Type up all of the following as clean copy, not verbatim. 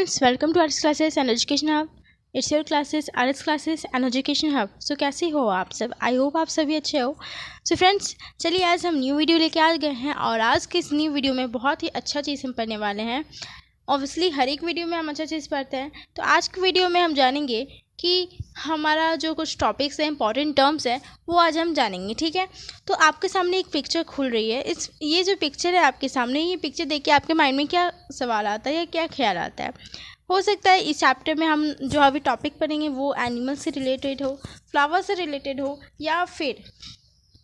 friends, welcome to Arts Classes and Education Hub. It's your classes, Arts Classes and Education Hub. So कैसे हो आप सब? I hope आप सभी अच्छे हो. सो फ्रेंड्स, चलिए आज हम न्यू वीडियो लेके आ गए हैं और आज के इस न्यू वीडियो में बहुत ही अच्छा चीज़ हम पढ़ने वाले हैं. ऑब्वियसली हर एक वीडियो में हम अच्छा चीज़ पढ़ते हैं, तो आज की वीडियो में हम जानेंगे कि हमारा जो कुछ टॉपिक्स हैं, इंपॉर्टेंट टर्म्स हैं, वो आज हम जानेंगे. ठीक है, तो आपके सामने एक पिक्चर खुल रही है. ये जो पिक्चर है आपके सामने, ये पिक्चर देख के आपके माइंड में क्या सवाल आता है या क्या ख्याल आता है? हो सकता है इस चैप्टर में हम जो अभी टॉपिक पढ़ेंगे वो एनिमल से रिलेटेड हो, फ्लावर से रिलेटेड हो, या फिर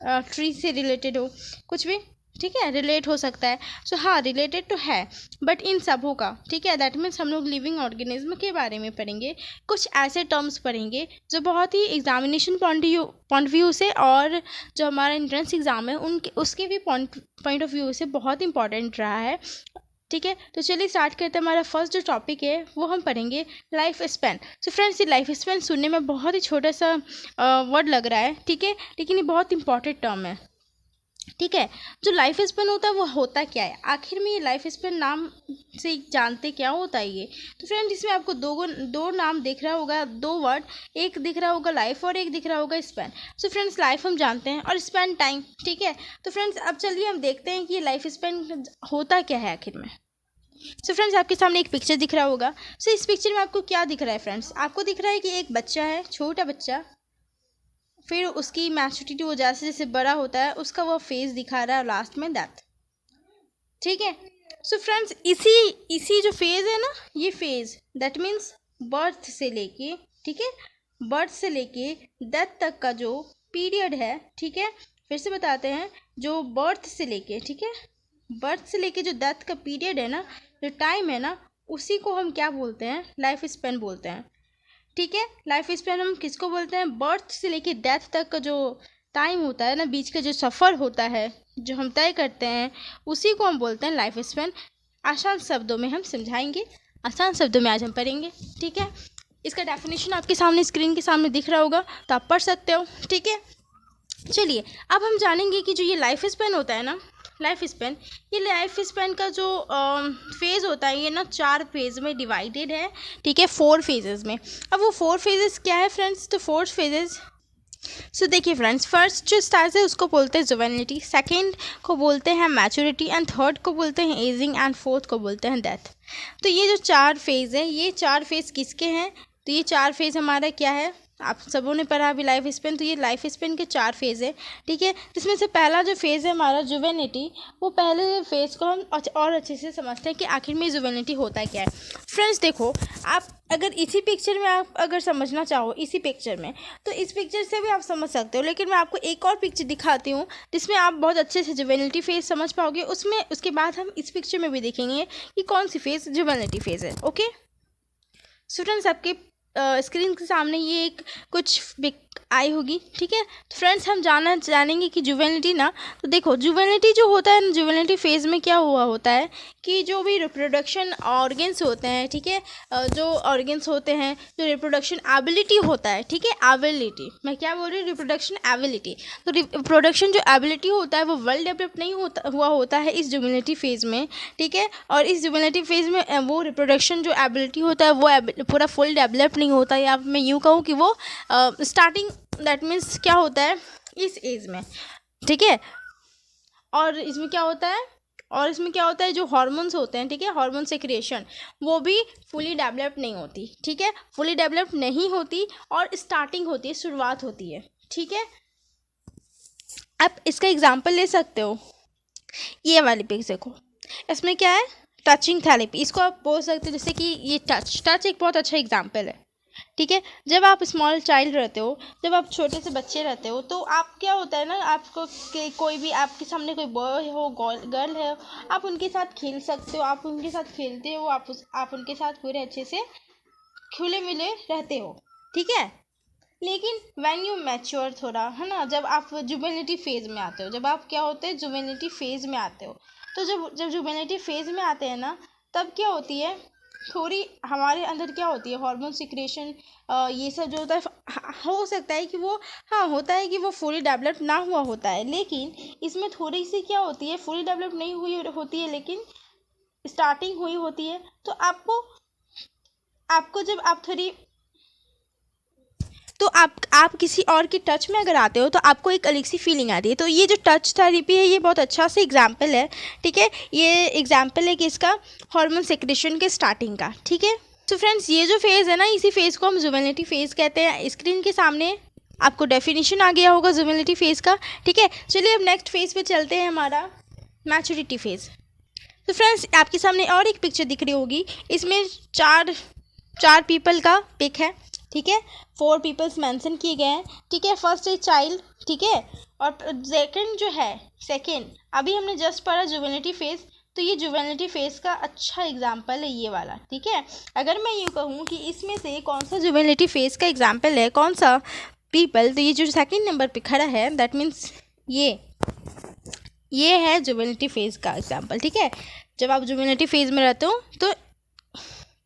ट्री से रिलेटेड हो, कुछ भी. ठीक है, रिलेट हो सकता है. सो हाँ, रिलेटेड तो है, बट इन सबों का, ठीक है, दैट मीन्स हम लोग लिविंग ऑर्गेनिज्म के बारे में पढ़ेंगे. कुछ ऐसे टर्म्स पढ़ेंगे जो बहुत ही एग्जामिनेशन पॉइंट व्यू से और जो हमारा एंट्रेंस एग्ज़ाम है उसके भी पॉइंट ऑफ व्यू से बहुत इंपॉर्टेंट रहा है. ठीक है, तो चलिए स्टार्ट करते हैं. हमारा फर्स्ट जो टॉपिक है वो हम पढ़ेंगे लाइफ स्पैन. सो फ्रेंड्स, ये लाइफ स्पैन सुनने में बहुत ही छोटा सा वर्ड लग रहा है, ठीक है, लेकिन ये बहुत इंपॉर्टेंट टर्म है. ठीक है, जो लाइफ स्पैन होता है वो होता क्या है आखिर में? ये लाइफ स्पैन नाम से जानते क्या होता है ये? तो फ्रेंड्स, इसमें आपको दो नाम दिख रहा होगा, दो वर्ड, एक दिख रहा होगा लाइफ और एक दिख रहा होगा स्पैन. सो फ्रेंड्स, लाइफ हम जानते हैं और स्पैन टाइम. ठीक है, तो फ्रेंड्स अब चलिए हम देखते हैं कि ये लाइफ स्पैन होता क्या है आखिर में. सो फ्रेंड्स, आपके सामने एक पिक्चर दिख रहा होगा. सो इस पिक्चर में आपको क्या दिख रहा है फ्रेंड्स? आपको दिख रहा है कि एक बच्चा है, छोटा बच्चा, फिर उसकी मैच्योरिटी वो जैसे जैसे बड़ा होता है उसका वो फेस दिखा रहा है, लास्ट में डेथ. ठीक है, सो फ्रेंड्स, इसी जो फेज़ है ना, ये फेज़ दैट मीन्स बर्थ से लेके, ठीक है, बर्थ से लेके डेथ तक का जो पीरियड है, ठीक है, फिर से बताते हैं, जो बर्थ से लेके, ठीक है, बर्थ से लेके जो डेथ का पीरियड है ना, जो टाइम है ना, उसी को हम क्या बोलते हैं? लाइफ स्पैन बोलते हैं. ठीक है, लाइफ स्पैन हम किसको बोलते हैं? बर्थ से लेके डेथ तक का जो टाइम होता है ना, बीच का जो सफ़र होता है जो हम तय करते हैं, उसी को हम बोलते हैं लाइफ स्पैन. आसान शब्दों में हम समझाएंगे, आसान शब्दों में आज हम पढ़ेंगे. ठीक है, इसका डेफिनेशन आपके सामने स्क्रीन के सामने दिख रहा होगा, तो आप पढ़ सकते हो. ठीक है, चलिए अब हम जानेंगे कि जो ये लाइफ स्पैन होता है ना, लाइफ स्पैन, ये लाइफ स्पैन का जो फेज़ होता है, ये ना 4 फेज़ में डिवाइडेड है. ठीक है, 4 फेजेस में. अब वो 4 फेजेस क्या है फ्रेंड्स? तो 4 फेजेस, सो देखिए फ्रेंड्स, फर्स्ट जो स्टेज है उसको बोलते हैं जुवेनिटी, सेकंड को बोलते हैं मैच्योरिटी, एंड थर्ड को बोलते हैं एजिंग, एंड फोर्थ को बोलते हैं डेथ. तो ये जो 4 फेज़ है, ये 4 फेज़ किसके हैं? तो ये 4 फेज़ हमारा क्या है? आप सबों ने पढ़ा अभी लाइफ स्पैन. तो ये लाइफ स्पैन के 4 फेज़ है. ठीक है, जिसमें से पहला जो फेज़ है हमारा जुवेनिटी, वो पहले फेज़ को हम और अच्छे से समझते हैं कि आखिर में जुवेनिटी होता क्या है. फ्रेंड्स देखो, आप अगर इसी पिक्चर में आप अगर समझना चाहो, इसी पिक्चर में, तो इस पिक्चर से भी आप समझ सकते हो, लेकिन मैं आपको एक और पिक्चर दिखाती हूँ जिसमें आप बहुत अच्छे से जुवेनिटी फेज़ समझ पाओगे. उसके बाद हम इस पिक्चर में भी देखेंगे कि कौन सी फेज़ जुवेनिटी फेज़ है. ओके स्टूडेंट्स, आपके स्क्रीन के सामने ये एक कुछ आई होगी. ठीक है, तो फ्रेंड्स हम जानेंगे कि जुवेनिटी ना, तो देखो जुवेनिटी जो होता है ना, जुवेनिटी फेज़ में क्या हुआ होता है कि जो भी रिप्रोडक्शन ऑर्गन्स होते हैं, ठीक है, जो ऑर्गन्स होते हैं, जो रिप्रोडक्शन एबिलिटी होता है, ठीक है, एबिलिटी, मैं क्या बोल रही हूँ? Reproduction ability. तो रिप्रोडक्शन जो एबिलिटी होता है वो वेल डेवलप नहीं हुआ होता है इस जुवेनिटी फेज़ में. ठीक है, और इस जुवेनिटी फेज़ में वो रिप्रोडक्शन जो एबिलिटी होता है वो पूरा फुल डेवलप नहीं होता, या मैं यूँ कहूँ कि वो स्टार्टिंग, दैट मीन्स क्या होता है इस एज में. ठीक है, और इसमें क्या होता है, जो हार्मोन्स होते हैं, ठीक है, हार्मोन सेक्रेशन, वो भी फुली डेवलप नहीं होती. ठीक है, फुली डेवलप नहीं होती और स्टार्टिंग होती है, शुरुआत होती है. ठीक है, आप इसका एग्जांपल ले सकते हो. ये वाली पिक देखो, इसमें क्या है? टचिंग थेरेपी, इसको आप बोल सकते हो जैसे कि ये टच एक बहुत अच्छा एग्जाम्पल है. ठीक है, जब आप स्मॉल चाइल्ड रहते हो, जब आप छोटे से बच्चे रहते हो, तो आप क्या होता है ना, आपको कोई भी आपके सामने कोई बॉय हो, गर्ल है, आप उनके साथ खेल सकते हो, आप उनके साथ खेलते हो, आप उनके साथ पूरे अच्छे से खुले मिले रहते हो. ठीक है, लेकिन व्हेन यू मैच्योर थोड़ा, है ना, जब आप जुवेनिटी फेज़ में आते हो, जब आप क्या होते हैं, जुवेनिटी फेज़ में आते हो, तो जब जुवेनिटी फेज़ में आते हैं ना, तब क्या होती है, थोड़ी हमारे अंदर क्या होती है, हार्मोन सिक्रेशन, ये सब जो होता है, हो सकता है कि वो, हाँ होता है कि वो फुली डेवलप ना हुआ होता है, लेकिन इसमें थोड़ी सी क्या होती है, फुली डेवलप नहीं हुई होती है, लेकिन स्टार्टिंग हुई होती है. तो आपको आपको जब आप थोड़ी तो आप किसी और की टच में अगर आते हो तो आपको एक अलग सी फीलिंग आती है। तो ये जो टच थेरेपी है ये बहुत अच्छा सा एग्जाम्पल है, ठीक है। ये एग्जाम्पल है कि इसका हार्मोन सेक्रेशन के स्टार्टिंग का, ठीक है। तो फ्रेंड्स ये जो फेज़ है ना, इसी फेज़ को हम जुवेनिटी फेज़ कहते हैं। स्क्रीन के सामने आपको डेफिनेशन आ गया होगा जुवेनिटी फेज़ का, ठीक है। चलिए अब नेक्स्ट फेज़ पे चलते हैं, हमारा मैच्योरिटी फेज़। तो फ्रेंड्स आपके सामने और एक पिक्चर दिख रही होगी, इसमें चार पीपल का पिक है, ठीक है। 4 पीपल्स मेंशन किए गए हैं, ठीक है। फर्स्ट है चाइल्ड, ठीक है। और सेकंड जो है, अभी हमने जस्ट पढ़ा जुवेनिटी फेज़, तो ये जुवेनिटी फेज़ का अच्छा एग्जाम्पल है ये वाला, ठीक है। अगर मैं यूँ कहूँ कि इसमें से कौन सा जुवेनिटी फेज़ का एग्जाम्पल है, कौन सा पीपल, तो ये जो सेकंड नंबर पे खड़ा है दैट मीन्स ये है जुवेनिटी फेज़ का एग्जाम्पल, ठीक है। जब आप जुवेनिटी फेज़ में रहते हो तो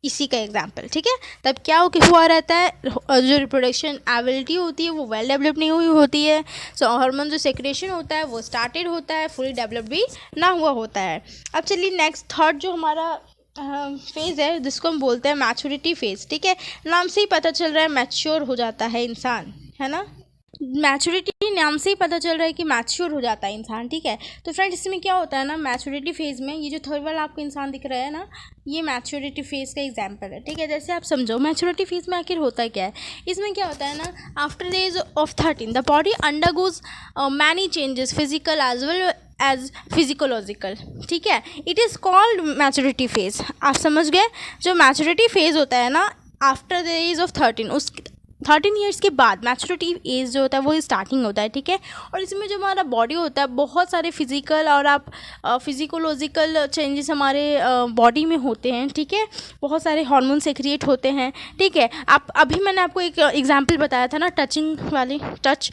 इसी का एग्जाम्पल, ठीक है। तब क्या हुआ रहता है, जो रिप्रोडक्शन एबिलिटी होती है वो वेल डेवलप नहीं हुई होती है। सो हार्मोन जो सेक्रेशन होता है वो स्टार्टेड होता है, फुली डेवलप भी ना हुआ होता है। अब चलिए नेक्स्ट थर्ड जो हमारा फेज़ है जिसको हम बोलते हैं मैच्योरिटी फेज़, ठीक है। नाम से ही पता चल रहा है मैच्योर हो जाता है इंसान, है ना। मैच्योरिटी नाम से ही पता चल रहा है कि मैच्योर हो जाता है इंसान, ठीक है। तो फ्रेंड्स इसमें क्या होता है ना, मैच्योरिटी फेज़ में ये जो थर्ड वाला आपको इंसान दिख रहा है ना, ये मैच्योरिटी फेज़ का एग्जांपल है, ठीक है। जैसे आप समझो मैच्योरिटी फेज़ में आखिर होता क्या है। इसमें क्या होता है ना, after the age of 13 the body undergoes many changes physical as well as physiological, ठीक है। It is called maturity phase. आप समझ गए, जो मैच्योरिटी फेज़ होता है ना आफ्टर द एज ऑफ 13, उस 13 ईयर्स के बाद मैच्योरिटी एज जो होता है वो स्टार्टिंग होता है, ठीक है। और इसमें जो हमारा बॉडी होता है बहुत सारे फिजिकल और आप फिजिकोलॉजिकल चेंजेस हमारे बॉडी में होते हैं, ठीक है। बहुत सारे हार्मोन सेक्रिएट होते हैं, ठीक है। आप अभी मैंने आपको एक एग्जांपल बताया था ना टचिंग वाली, टच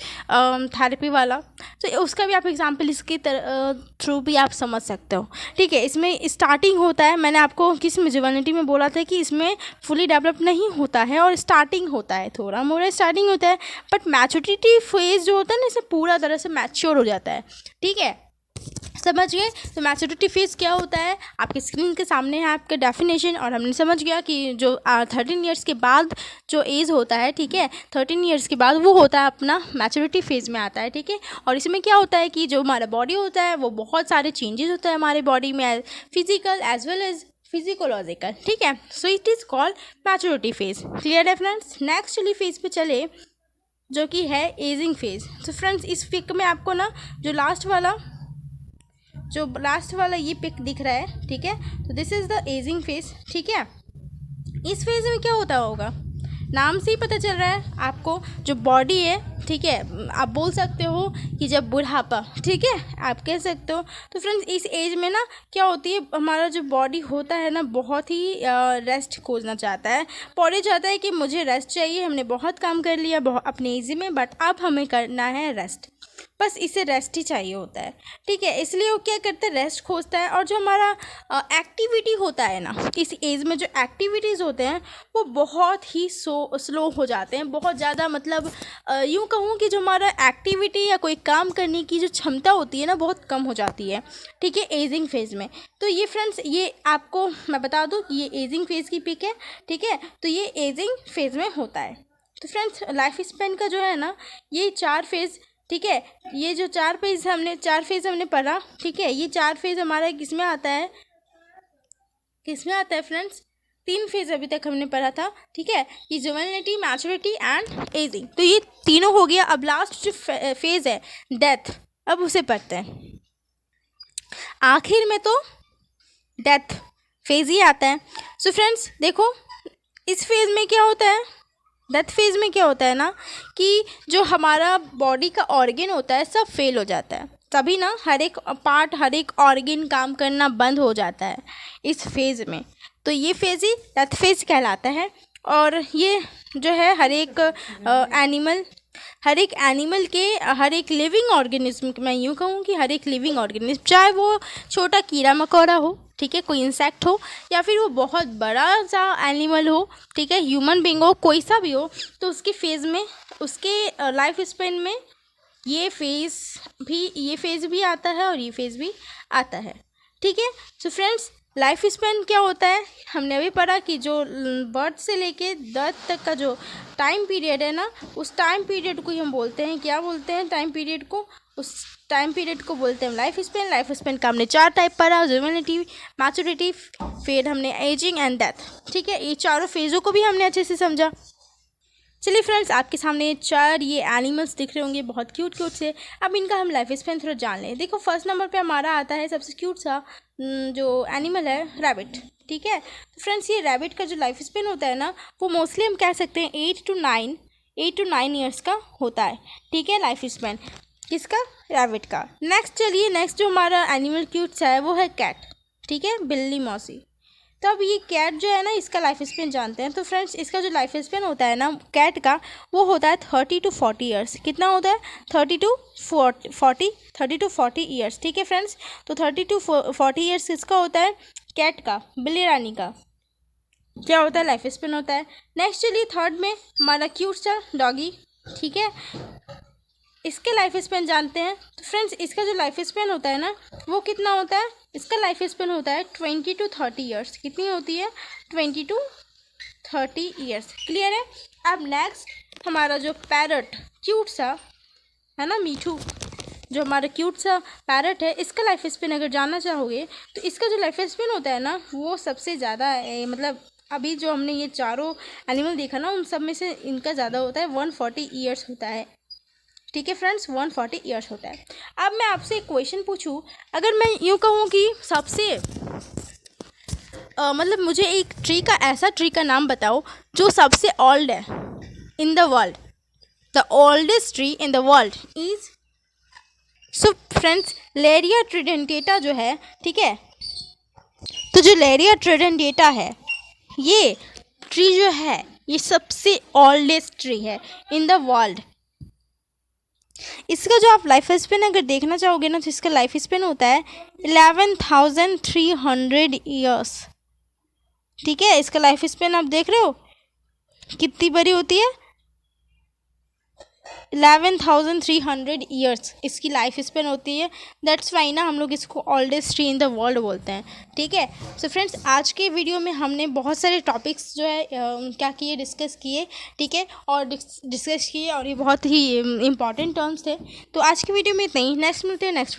थेरेपी वाला, तो उसका भी आप एग्जांपल इसके थ्रू भी आप समझ सकते हो, ठीक है। इसमें स्टार्टिंग होता है, मैंने आपको किस जुवेनिटी में बोला था कि इसमें फुली डेवलप नहीं होता है और स्टार्टिंग होता है, थोड़ा मोड़ा स्टार्टिंग होता है। बट मैच्योरिटी फेज़ जो होता है ना, इसमें पूरा तरह से मैच्योर हो जाता है, ठीक है। समझ गए। तो मैच्योरिटी फेज़ क्या होता है, आपके स्क्रीन के सामने है आपका डेफिनेशन, और हमने समझ गया कि जो 13 ईयर्स के बाद जो एज होता है, ठीक है, 13 ईयर्स के बाद वो होता है अपना मैच्योरिटी फेज़ में आता है, ठीक है। और इसमें क्या होता है कि जो हमारा बॉडी होता है वो बहुत सारे चेंजेस होते हैं हमारे बॉडी में, physical as well as physiological, ठीक है। So it is called maturity phase. Clear है फ्रेंड्स। नेक्स्ट चलिए फेज़ पे चले जो कि है एजिंग फेज़। तो फ्रेंड्स इस पिक में आपको ना जो लास्ट वाला ये पिक दिख रहा है, ठीक है। तो this is the ageing phase, ठीक है। इस फेज़ में क्या होता होगा, नाम से ही पता चल रहा है आपको, जो बॉडी है, ठीक है, आप बोल सकते हो कि जब बुढ़ापा, ठीक है, आप कह सकते हो। तो फ्रेंड्स इस एज में ना क्या होती है, हमारा जो बॉडी होता है ना बहुत ही रेस्ट खोजना चाहता है। बॉडी चाहता है कि मुझे रेस्ट चाहिए, हमने बहुत काम कर लिया अपने एज में, बट अब हमें करना है रेस्ट, बस इसे रेस्ट ही चाहिए होता है, ठीक है। इसलिए वो क्या करता है, रेस्ट खोजता है। और जो हमारा एक्टिविटी होता है ना, इस एज में जो एक्टिविटीज़ होते हैं वो बहुत ही स्लो हो जाते हैं, बहुत ज़्यादा, मतलब यूँ कहूँ कि जो हमारा एक्टिविटी या कोई काम करने की जो क्षमता होती है ना बहुत कम हो जाती है, ठीक है, एजिंग फेज़ में। तो ये फ्रेंड्स ये आपको मैं बता दूँ कि ये एजिंग फेज़ की पिक है, ठीक है। तो ये एजिंग फेज़ में होता है। तो फ्रेंड्स लाइफ स्पैन का जो है ना ये 4 फेज़, ठीक है, ये जो 4 फेज़ हमने पढ़ा, ठीक है। ये 4 फेज़ हमारा किसमें आता है फ्रेंड्स, 3 फेज़ अभी तक हमने पढ़ा था, ठीक है, कि जुवेनिटी, मैच्योरिटी एंड एजिंग। तो ये तीनों हो गया। अब लास्ट जो फेज़ है डेथ, अब उसे पढ़ते हैं। आखिर में तो डेथ फेज़ ही आता है। सो फ्रेंड्स देखो इस फेज़ में क्या होता है, डेथ फेज़ में क्या होता है ना कि जो हमारा बॉडी का ऑर्गन होता है सब फेल हो जाता है, तभी ना हर एक पार्ट, हर एक ऑर्गन काम करना बंद हो जाता है इस फेज़ में। तो ये फेज़ ही डेथ फेज़ कहलाता है। और ये जो है हर एक एनिमल के, हर एक लिविंग ऑर्गेनिज्म, मैं यूँ कहूँ कि हर एक लिविंग ऑर्गेनिज्म, चाहे वो छोटा कीड़ा मकोड़ा हो, ठीक है, कोई इंसेक्ट हो, या फिर वो बहुत बड़ा सा एनिमल हो, ठीक है, ह्यूमन बीइंग हो, कोई सा भी हो, तो उसके फेज़ में, उसके लाइफ स्पेन में ये फेज़ भी आता है और ये फेज़ भी आता है, ठीक है। सो फ्रेंड्स लाइफ स्पैन क्या होता है, हमने अभी पढ़ा कि जो बर्थ से लेके डेथ तक का जो टाइम पीरियड है ना, उस टाइम पीरियड को ही हम बोलते हैं, क्या बोलते हैं टाइम पीरियड को, उस टाइम पीरियड को बोलते हैं लाइफ स्पैन। लाइफ स्पैन का हमने 4 टाइप पढ़ा, ह्यूमैनिटी, मैच्योरिटी, फिर हमने एजिंग एंड डेथ। ठीक है, ये चारों फेज़ों को भी हमने अच्छे से समझा। चलिए फ्रेंड्स, आपके सामने ये एनिमल्स दिख रहे होंगे, बहुत क्यूट क्यूट से। अब इनका हम लाइफ स्पैन थोड़ा जान लें। देखो फर्स्ट नंबर पे हमारा आता है सबसे क्यूट सा जो एनिमल है, रैबिट। ठीक है, तो फ्रेंड्स ये रैबिट का जो लाइफ स्पैन होता है ना, वो मोस्टली हम कह सकते हैं 8 to 9 ईयर्स का होता है। ठीक है, लाइफ स्पैन किसका, रैबिट का। नेक्स्ट जो हमारा एनिमल क्यूट सा है वो है कैट। ठीक है, बिल्ली मौसी। तो अब ये कैट जो है ना, इसका लाइफ स्पेन जानते हैं। तो फ्रेंड्स इसका जो लाइफ स्पेन होता है ना कैट का, वो होता है 30 to 40 ईयर्स। कितना होता है, 30 to 40 ईयर्स। ठीक है फ्रेंड्स, तो 30 to 40 ईयर्स किसका होता है, कैट का, बिल्ली रानी का क्या होता है, लाइफ स्पेन होता है। नेक्स्ट चलिए थर्ड में हमारा क्यूट सा डॉगी। ठीक है, इसके लाइफ स्पेन जानते हैं। तो फ्रेंड्स इसका जो लाइफ स्पेन होता है ना, वो कितना होता है, इसका लाइफ स्पेन होता है 20 to 30 ईयर्स। कितनी होती है, 20 to 30 ईयर्स। क्लियर है। अब नेक्स्ट हमारा जो पैरट क्यूट सा है ना, मीठू, जो हमारा क्यूट सा पैरट है, इसका लाइफ स्पेन अगर जानना चाहोगे तो इसका जो लाइफ स्पेन होता है ना, वो सबसे ज़्यादा मतलब अभी जो हमने ये चारों एनिमल देखा ना, उन सब में से इनका ज़्यादा होता है, 140 ईयर्स होता है। ठीक है फ्रेंड्स, 140 ईयर्स होता है। अब मैं आपसे एक क्वेश्चन पूछूं, अगर मैं यूँ कहूँ कि सबसे मतलब मुझे एक ऐसा ट्री का नाम बताओ जो सबसे ओल्ड है in the world, the oldest tree in the world is. So friends Larrea tridentata जो है, ठीक है, तो जो लेरिया ट्रिडेंटेटा है, ये ट्री जो है, ये सबसे ओल्डेस्ट ट्री है इन द वर्ल्ड। इसका जो आप लाइफ स्पेन अगर देखना चाहोगे ना, तो इसका लाइफ स्पेन होता है 11,300 ईयर्स। ठीक है, इसका लाइफ स्पेन आप देख रहे हो कितनी बड़ी होती है, 11,300 ईयर्स इसकी लाइफ स्पेन होती है। दैट्स वाई ना हम लोग इसको oldest tree in the world बोलते हैं। ठीक है, सो फ्रेंड्स आज के वीडियो में हमने बहुत सारे टॉपिक्स जो है क्या किए, डिस्कस किए। ठीक है, और डिस्कस किए, और ये बहुत ही इंपॉर्टेंट टर्म्स थे। तो आज की वीडियो में इतना ही, नेक्स्ट मिलते हैं नेक्स्ट